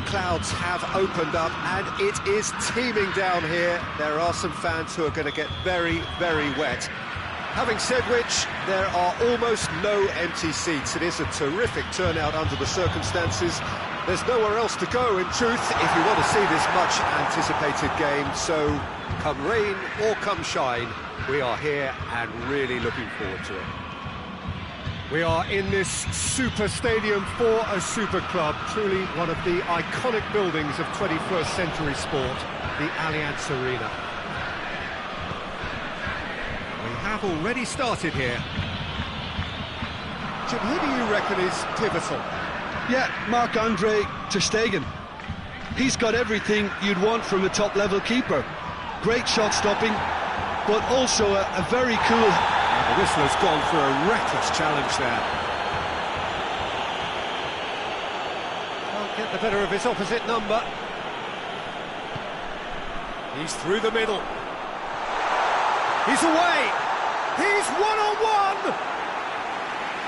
clouds have opened up and it is teeming down here. There are some fans who are going to get very, very wet. Having said which, there are almost no empty seats. It is a terrific turnout under the circumstances. There's nowhere else to go, in truth, if you want to see this much-anticipated game. So, come rain or come shine, we are here and really looking forward to it. We are in this super stadium for a super club, truly one of the iconic buildings of 21st century sport, the Allianz Arena. We have already started here. Jim, who do you reckon is pivotal? Yeah, Marc-Andre ter Stegen. He's got everything you'd want from a top-level keeper. Great shot stopping, but also a very cool... The whistler's gone for a reckless challenge there. Can't get the better of his opposite number. He's through the middle. He's away! He's one-on-one!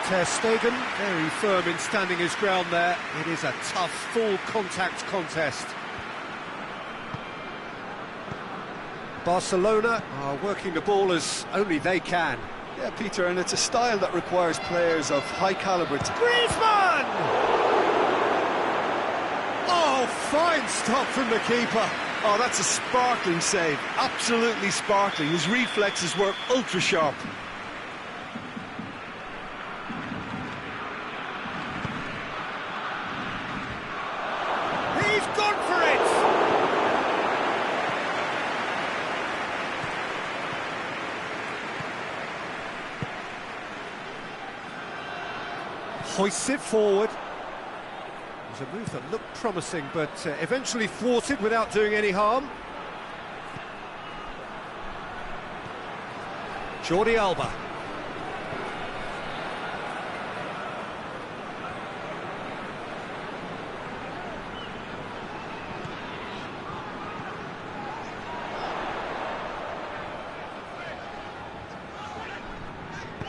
Ter Stegen, very firm in standing his ground there. It is a tough, full-contact contest. Barcelona are working the ball as only they can. Yeah, Peter, and it's a style that requires players of high calibre to... Griezmann! Oh, fine stop from the keeper. Oh, that's a sparkling save. Absolutely sparkling. His reflexes were ultra-sharp. He's gone for it! Hoists it forward. It was a move that looked promising, but eventually thwarted without doing any harm. Jordi Alba.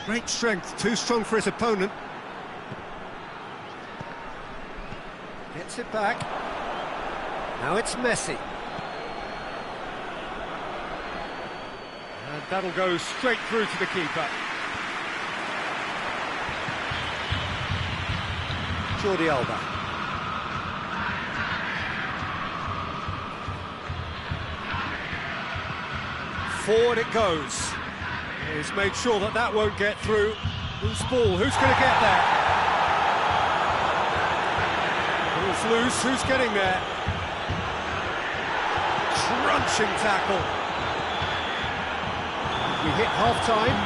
Great strength, too strong for his opponent. Gets it back. Now it's Messi. And that'll go straight through to the keeper. Jordi Alba. Forward it goes. He's made sure that that won't get through. Loose ball, who's going to get there? Ball's loose, who's getting there? Crunching tackle. We hit half-time,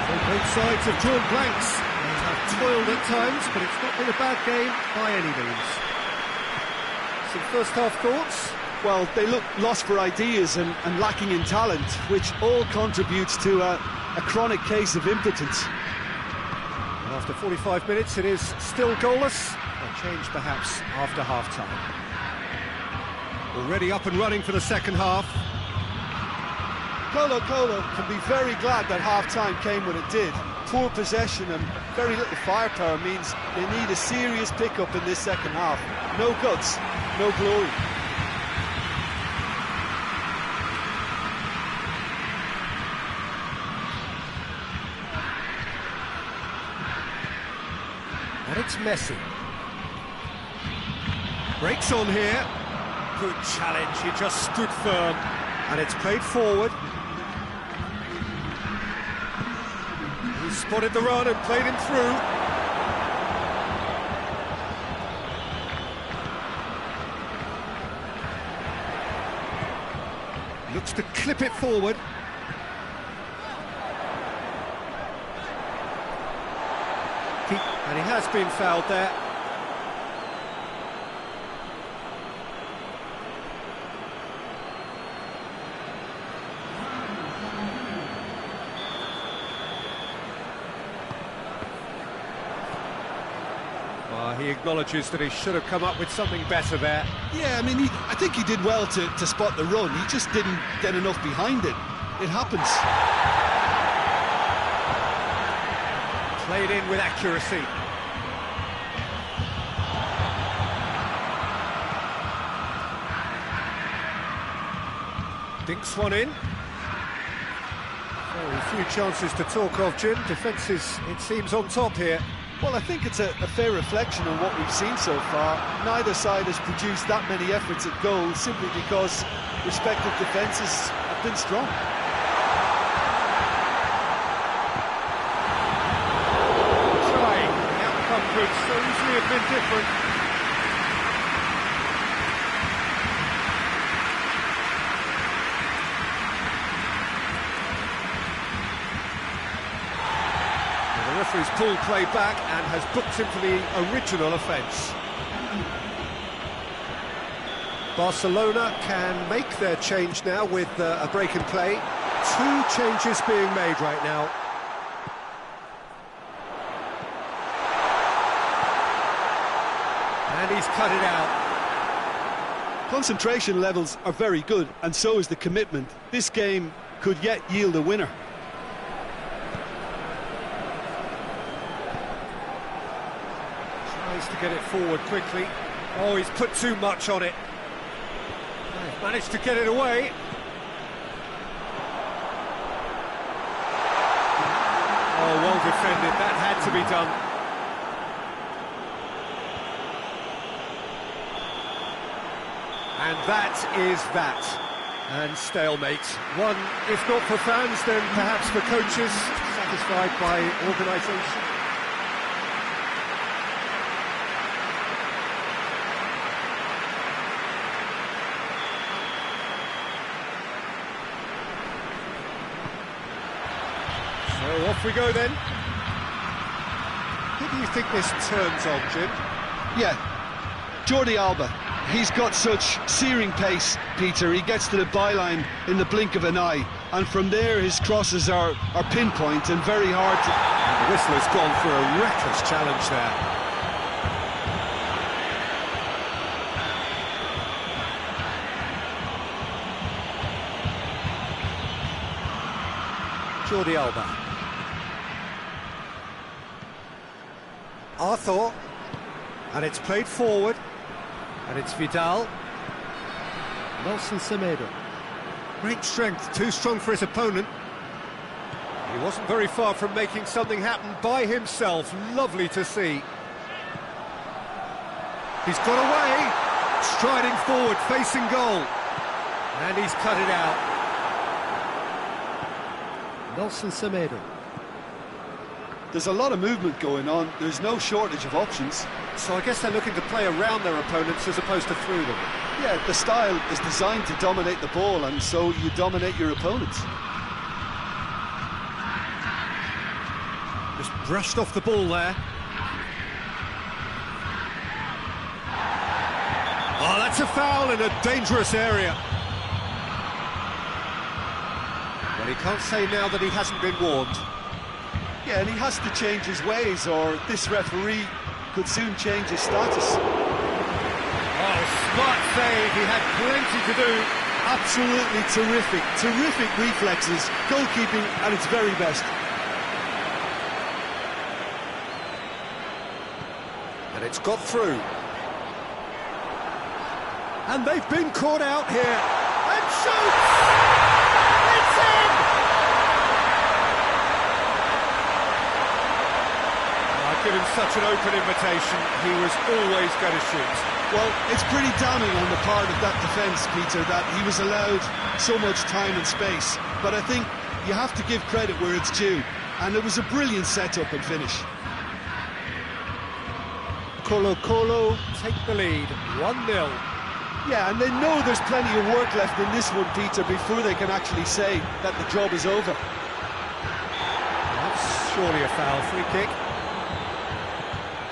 so both sides have drawn blanks. They have toiled at times, but it's not been a bad game by any means. Some first-half thoughts? Well, they look lost for ideas and lacking in talent, which all contributes to a chronic case of impotence. And after 45 minutes, it is still goalless. A change, perhaps, after half-time. Already up and running for the second half. Colo can be very glad that half-time came when it did. Poor possession and very little firepower means they need a serious pick-up in this second half. No guts, no glory. And it's Messi. Breaks on here. Good challenge, he just stood firm. And it's played forward. He spotted the run and played him through. Looks to clip it forward. And he has been fouled there. He acknowledges that he should have come up with something better there. Yeah, I mean, I think he did well to spot the run. He just didn't get enough behind it. It happens. Played in with accuracy. Dinks one in. Very few chances to talk of, Jim. Defence is, it seems, on top here. Well, I think it's a fair reflection on what we've seen so far. Neither side has produced that many efforts at goal simply because respective defences have been strong. Trying. The outcome could so easily have been different. The referee's pulled play back and has booked him for the original offence. Barcelona can make their change now with a break in play. 2 changes being made right now. And he's cut it out. Concentration levels are very good, and so is the commitment. This game could yet yield a winner. Tries to get it forward quickly. Oh, he's put too much on it. They've managed to get it away. Oh, well defended. That had to be done. And that is that. And stalemate. One, if not for fans, then perhaps for coaches, satisfied by organisation. So off we go then. Who do you think this turns on, Jim? Yeah, Jordi Alba. He's got such searing pace, Peter. He gets to the byline in the blink of an eye, and from there his crosses are pinpoint and very hard to... And the whistler's gone for a reckless challenge there. Jordi Alba. Arthur, and it's played forward, and it's Vidal. Nelson Semedo. Great strength, too strong for his opponent. He wasn't very far from making something happen by himself. Lovely to see. He's got away, striding forward, facing goal. And he's cut it out. Nelson Semedo. There's a lot of movement going on. There's no shortage of options. So I guess they're looking to play around their opponents as opposed to through them. Yeah, the style is designed to dominate the ball, and so you dominate your opponents. Just brushed off the ball there. Oh, that's a foul in a dangerous area. Well, he can't say now that he hasn't been warned. Yeah, and he has to change his ways, or this referee could soon change his status. Oh, smart save, he had plenty to do. Absolutely terrific, terrific reflexes, goalkeeping at its very best. And it's got through. And they've been caught out here. And shoots! It's in! I've given such an open invitation, he was always going to shoot. Well, it's pretty damning on the part of that defence, Peter, that he was allowed so much time and space. But I think you have to give credit where it's due. And it was a brilliant set-up and finish. Colo-Colo take the lead, 1-0. Yeah, and they know there's plenty of work left in this one, Peter, before they can actually say that the job is over. That's surely a foul. Free kick.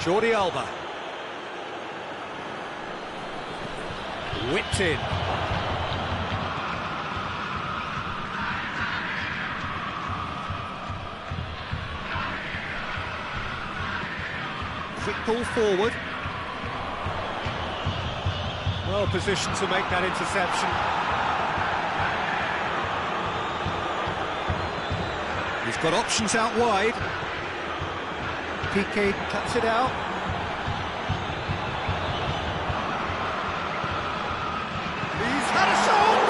Jordi Alba. Whipped in. Quick ball forward. Well positioned to make that interception. He's got options out wide. Piqué cuts it out. He's had a shot!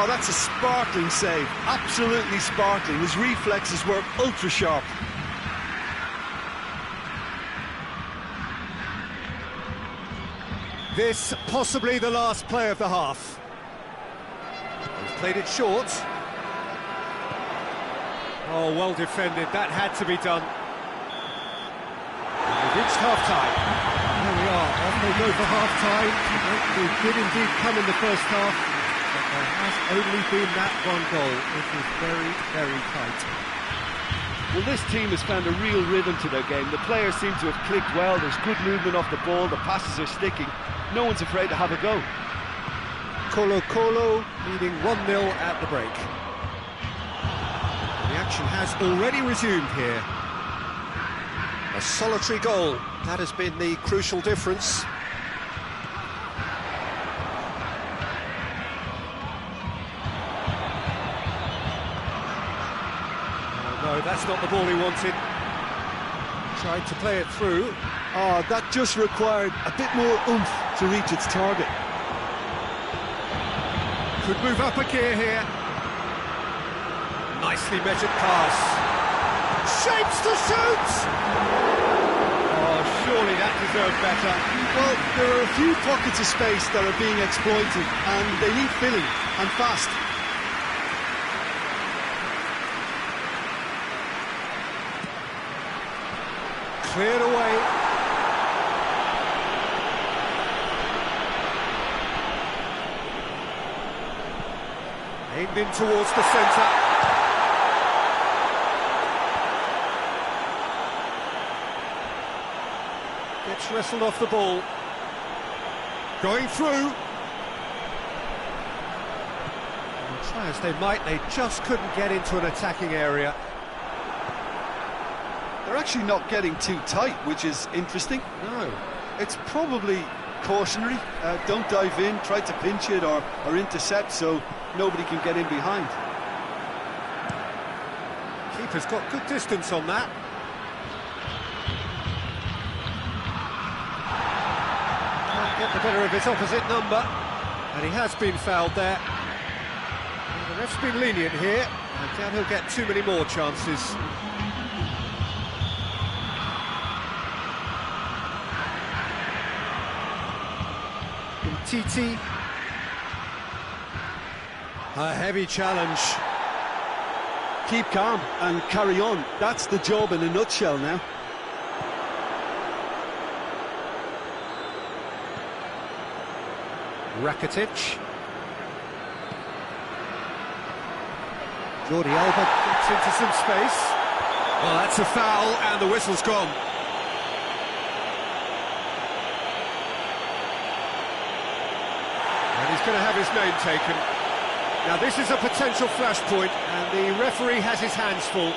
Oh, that's a sparkling save. Absolutely sparkling. His reflexes were ultra sharp. This possibly the last play of the half. He's played it short. Oh, well defended. That had to be done. We've reached half-time. There we are. Off they go for half-time. We did indeed come in the first half, but there has only been that one goal. It was very, very tight. Well, this team has found a real rhythm to their game. The players seem to have clicked well. There's good movement off the ball. The passes are sticking. No one's afraid to have a go. Colo leading 1-0 at the break. The action has already resumed here. A solitary goal. That has been the crucial difference. No, that's not the ball he wanted. Tried to play it through. Oh, that just required a bit more oomph to reach its target. Could move up a gear here. Nicely measured pass. Shapes to shoot! Oh, surely that deserved better. Well, there are a few pockets of space that are being exploited, and they need filling, and fast. Cleared away. Aimed in towards the centre. Gets wrestled off the ball. Going through. And try as they might, they just couldn't get into an attacking area. They're actually not getting too tight, which is interesting. No. It's probably cautionary. Don't dive in, try to pinch it or intercept so nobody can get in behind. Keeper's got good distance on that. Can't get the better of his opposite number. And he has been fouled there. Well, the ref's been lenient here. I doubt he'll get too many more chances. Titi. A heavy challenge. Keep calm and carry on. That's the job in a nutshell now. Rakitic. Jordi Alba gets into some space. Well, that's a foul and the whistle's gone. He's going to have his name taken. Now this is a potential flashpoint, and the referee has his hands full.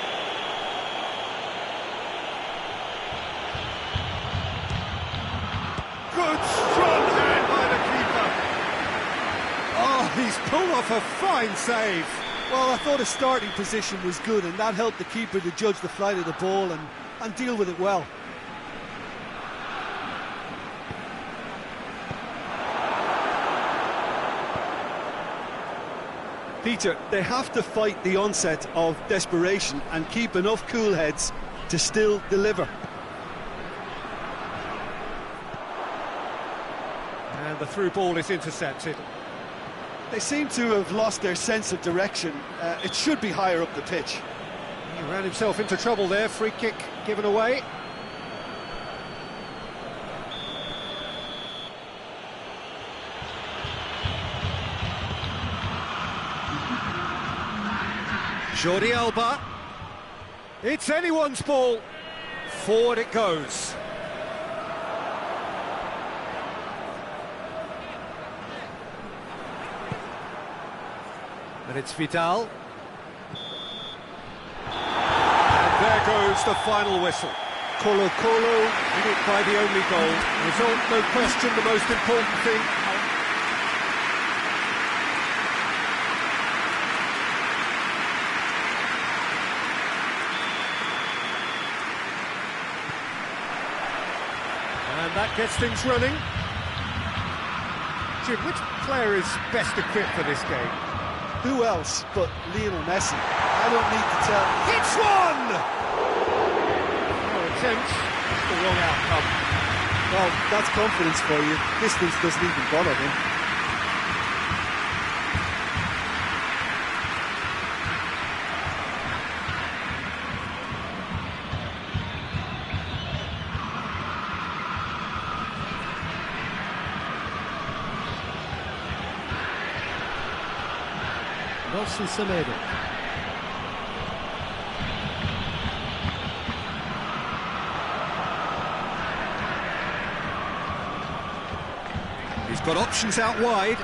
Good strong hand by the keeper. Oh, he's pulled off a fine save. Well, I thought his starting position was good, and that helped the keeper to judge the flight of the ball and deal with it well. Peter, they have to fight the onset of desperation and keep enough cool heads to still deliver. And the through ball is intercepted. They seem to have lost their sense of direction. It should be higher up the pitch. He ran himself into trouble there. Free kick given away. Jordi Alba. It's anyone's ball. Forward it goes. And it's Vidal. And there goes the final whistle. Colo in it by the only goal. Result, no question, the most important thing. And that gets things running. Jim, which player is best equipped for this game? Who else but Lionel Messi? I don't need to tell. It's one! No attempt, the wrong outcome. Well, that's confidence for you. Distance doesn't even bother him. Nelson Semedo. He's got options out wide.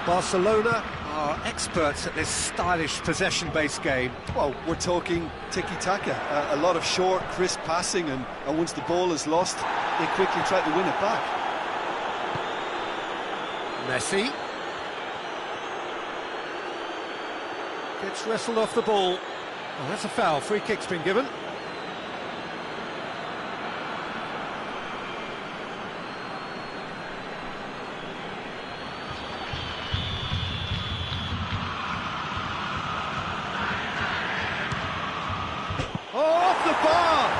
Barcelona are experts at this stylish possession-based game. Well, we're talking tiki-taka, a lot of short, crisp passing, and once the ball is lost, they quickly try to win it back. Messi gets wrestled off the ball. Oh, that's a foul. Free kick's been given. Oh, off the bar!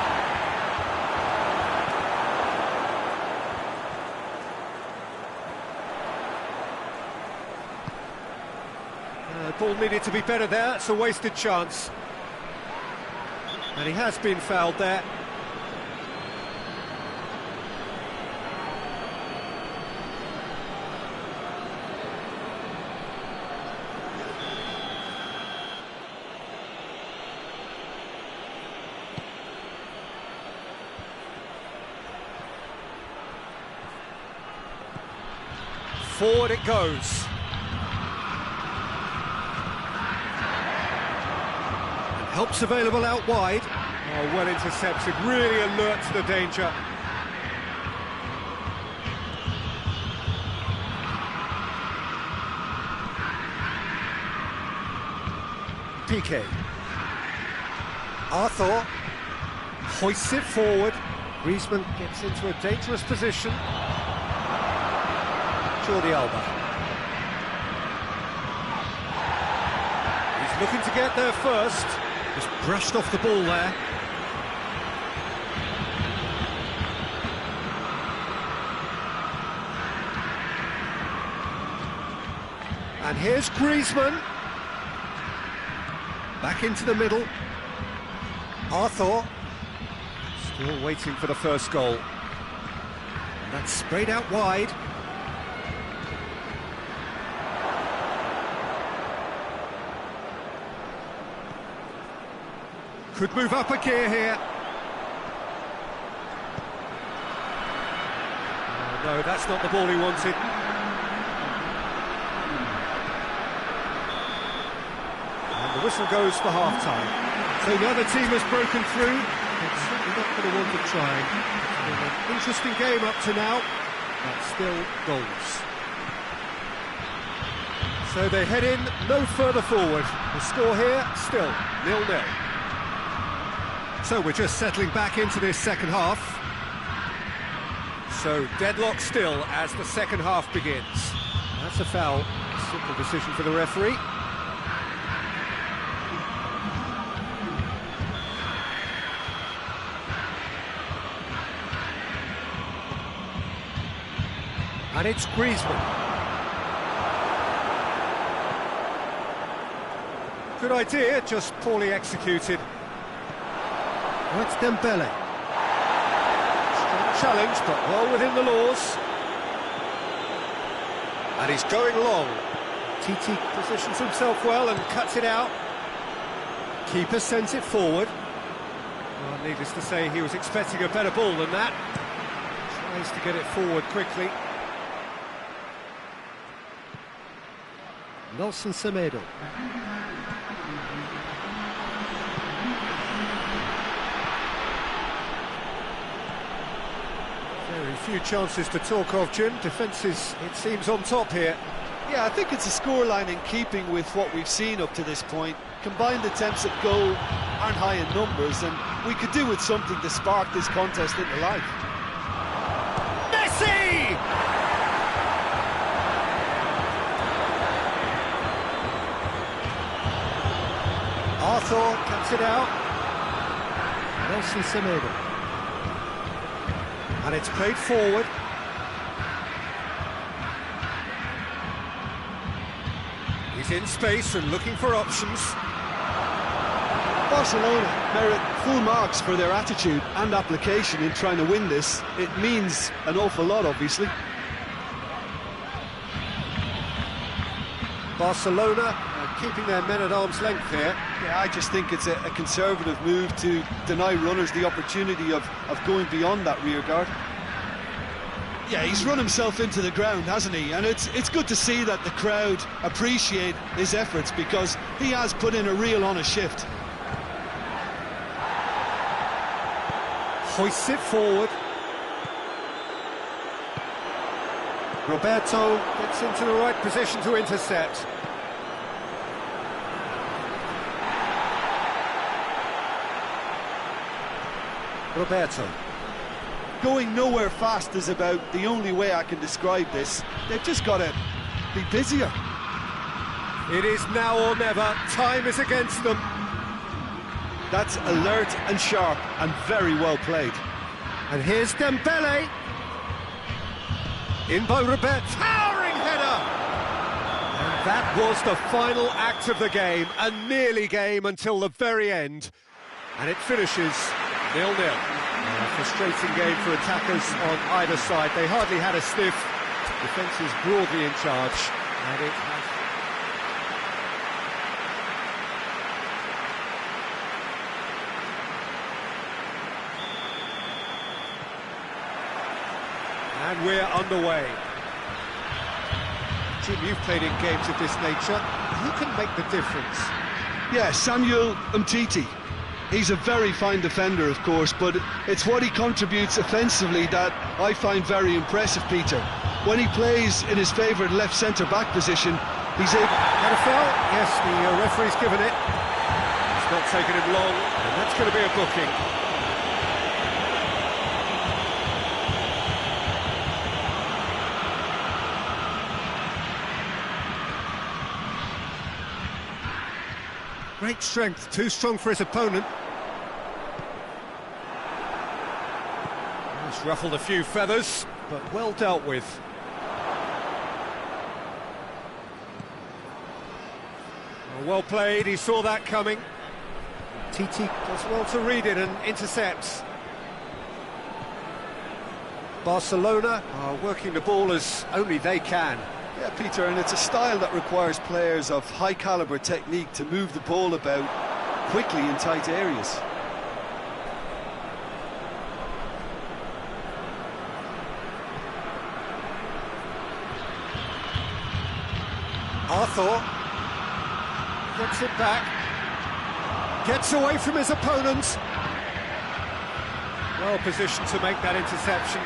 Ball needed to be better there, it's a wasted chance. And he has been fouled there. Forward it goes. Help's available out wide. Oh, well intercepted, really alert to the danger. Piqué. Arthur hoists it forward. Griezmann gets into a dangerous position. Jordi Alba. He's looking to get there first. Just brushed off the ball there. And here's Griezmann. Back into the middle. Arthur. Still waiting for the first goal. And that's sprayed out wide. Could move up a gear here. Oh, no, that's not the ball he wanted. And the whistle goes for half-time. So the other team has broken through. It's certainly not going to want to try. It's been an interesting game up to now, but still goals. So they head in no further forward. The score here, still 0-0. So we're just settling back into this second half. So deadlock still as the second half begins. That's a foul. Simple decision for the referee. And it's Griezmann. Good idea, just poorly executed. Oh, it's Dembele. Strong challenge, but well within the laws. And he's going long. TT positions himself well and cuts it out. Keeper sends it forward. Well, needless to say, he was expecting a better ball than that. Tries to get it forward quickly. Nelson Semedo. Very few chances to talk of, Jim. Defence is, it seems, on top here. Yeah, I think it's a scoreline in keeping with what we've seen up to this point. Combined attempts at goal aren't high in numbers, and we could do with something to spark this contest into life. Arthur cuts it out. Nelson Semedo. And it's played forward. He's in space and looking for options. Barcelona merit full marks for their attitude and application in trying to win this. It means an awful lot, obviously. Barcelona keeping their men at arm's length here. Yeah, I just think it's a conservative move to deny runners the opportunity of going beyond that rear guard. Yeah, he's run himself into the ground, hasn't he? And it's good to see that the crowd appreciate his efforts, because he has put in a real honest shift. Hoists it forward. Roberto gets into the right position to intercept. Roberto. Going nowhere fast is about the only way I can describe this. They've just got to be busier. It is now or never. Time is against them. That's alert and sharp and very well played. And here's Dembele. In by Roberto. Towering header! And that was the final act of the game. A nearly game until the very end. And it finishes 0-0. A frustrating game for attackers on either side. They hardly had a sniff. Defence is broadly in charge. And it has... And we're underway. Jim, you've played in games of this nature. Who can make the difference? Yeah, Samuel Umtiti. He's a very fine defender, of course, but it's what he contributes offensively that I find very impressive, Peter. When he plays in his favourite left centre-back position, he's able... Had a foul? Yes, the referee's given it. It's not taken him long, and that's going to be a booking. Great strength, too strong for his opponent. He's ruffled a few feathers, but well dealt with. Well played, he saw that coming. Titi does well to read it and intercepts. Barcelona are working the ball as only they can. Yeah, Peter, and it's a style that requires players of high-caliber technique to move the ball about quickly in tight areas. Arthur gets it back, gets away from his opponent. Well positioned to make that interception.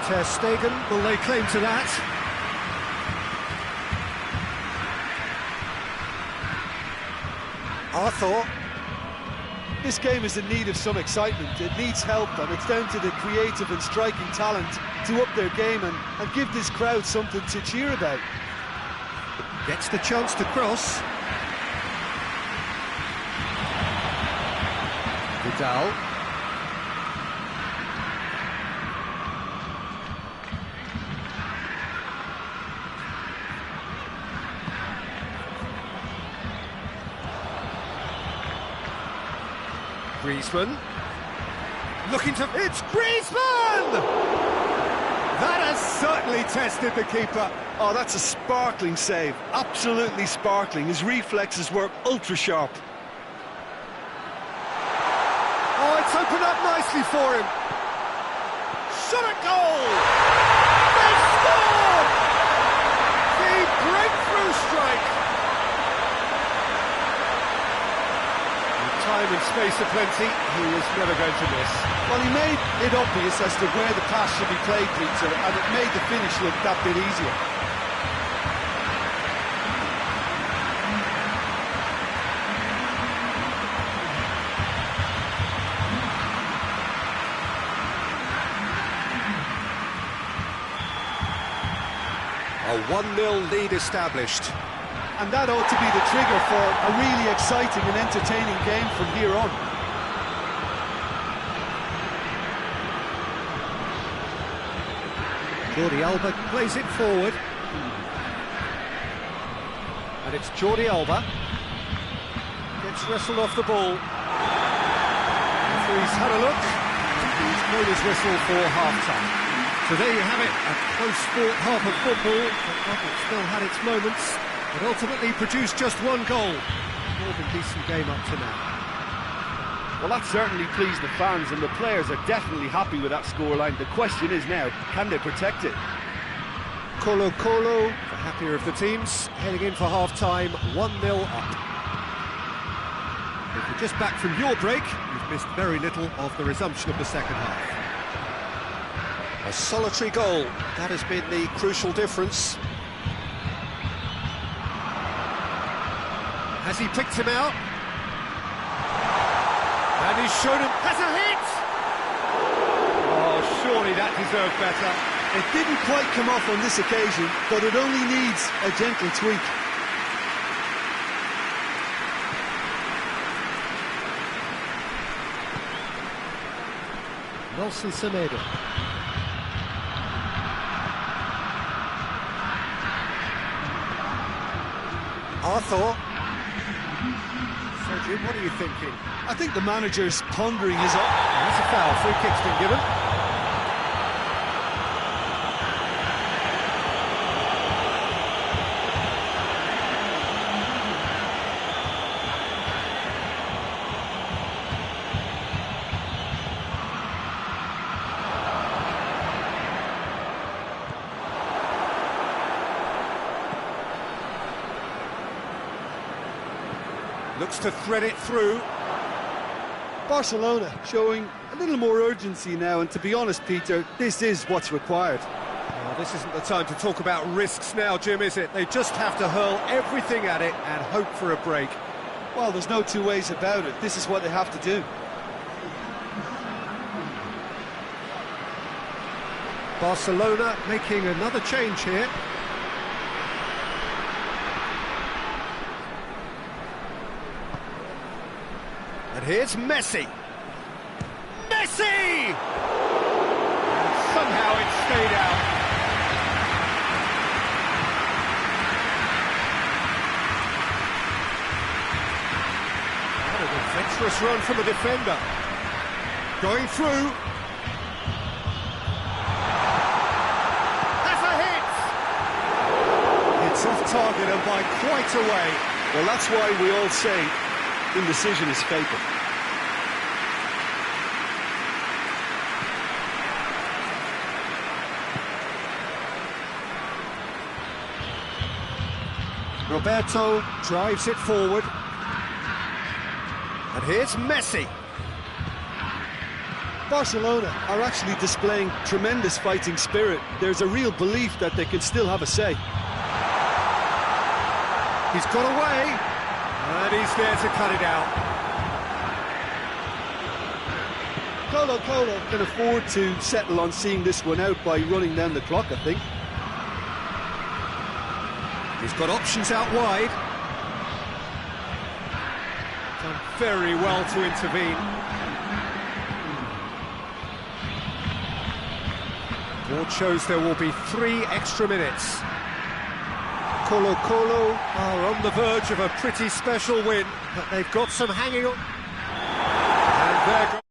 Ter Stegen will lay claim to that. Arthur. This game is in need of some excitement. It needs help, and it's down to the creative and striking talent to up their game and give this crowd something to cheer about. Gets the chance to cross. Vidal. Griezmann, looking to... It's Griezmann! That has certainly tested the keeper. Oh, that's a sparkling save, absolutely sparkling. His reflexes were ultra-sharp. Oh, it's opened up nicely for him. Shot at goal! They scored! The breakthrough strike! Time and space aplenty, he was never going to miss. Well, he made it obvious as to where the pass should be played, Peter, and it made the finish look that bit easier. A 1-0 lead established. And that ought to be the trigger for a really exciting and entertaining game from here on. Jordi Alba plays it forward. And it's Jordi Alba. Gets wrestled off the ball. Referee's had a look. He's blown his whistle for half-time. So there you have it, a close-fought half of football, but it still had its moments, but ultimately produced just one goal. More than decent game up to now. Well, that certainly pleased the fans, and the players are definitely happy with that scoreline. The question is now, can they protect it? Colo, the happier of the teams, heading in for half-time, 1-0 up. If you're just back from your break, you've missed very little of the resumption of the second half. A solitary goal, that has been the crucial difference. Has he picked him out? And he's shown him, has a hit! Oh, surely that deserved better. It didn't quite come off on this occasion, but it only needs a gentle tweak. Nelson Semedo. Arthur. So, Jim, what are you thinking? I think the manager's pondering his... That's a foul. Free kick's been given. Looks to thread it through. Barcelona showing a little more urgency now, and to be honest, Peter, this is what's required. Well, this isn't the time to talk about risks now, Jim, is it? They just have to hurl everything at it and hope for a break. Well, there's no two ways about it. This is what they have to do. Barcelona making another change here. And here's Messi. Messi! And somehow it stayed out. What an adventurous run from a defender. Going through. Has a hit! It's off target and by quite a way. Well, that's why we all say indecision is fatal. Roberto drives it forward. And here's Messi. Barcelona are actually displaying tremendous fighting spirit. There's a real belief that they can still have a say. He's got away. And he's there to cut it out. Colo can afford to settle on seeing this one out by running down the clock, I think. He's got options out wide. Done very well to intervene. Board shows there will be 3 extra minutes. Colo are on the verge of a pretty special win, but they've got some hanging on. And there goes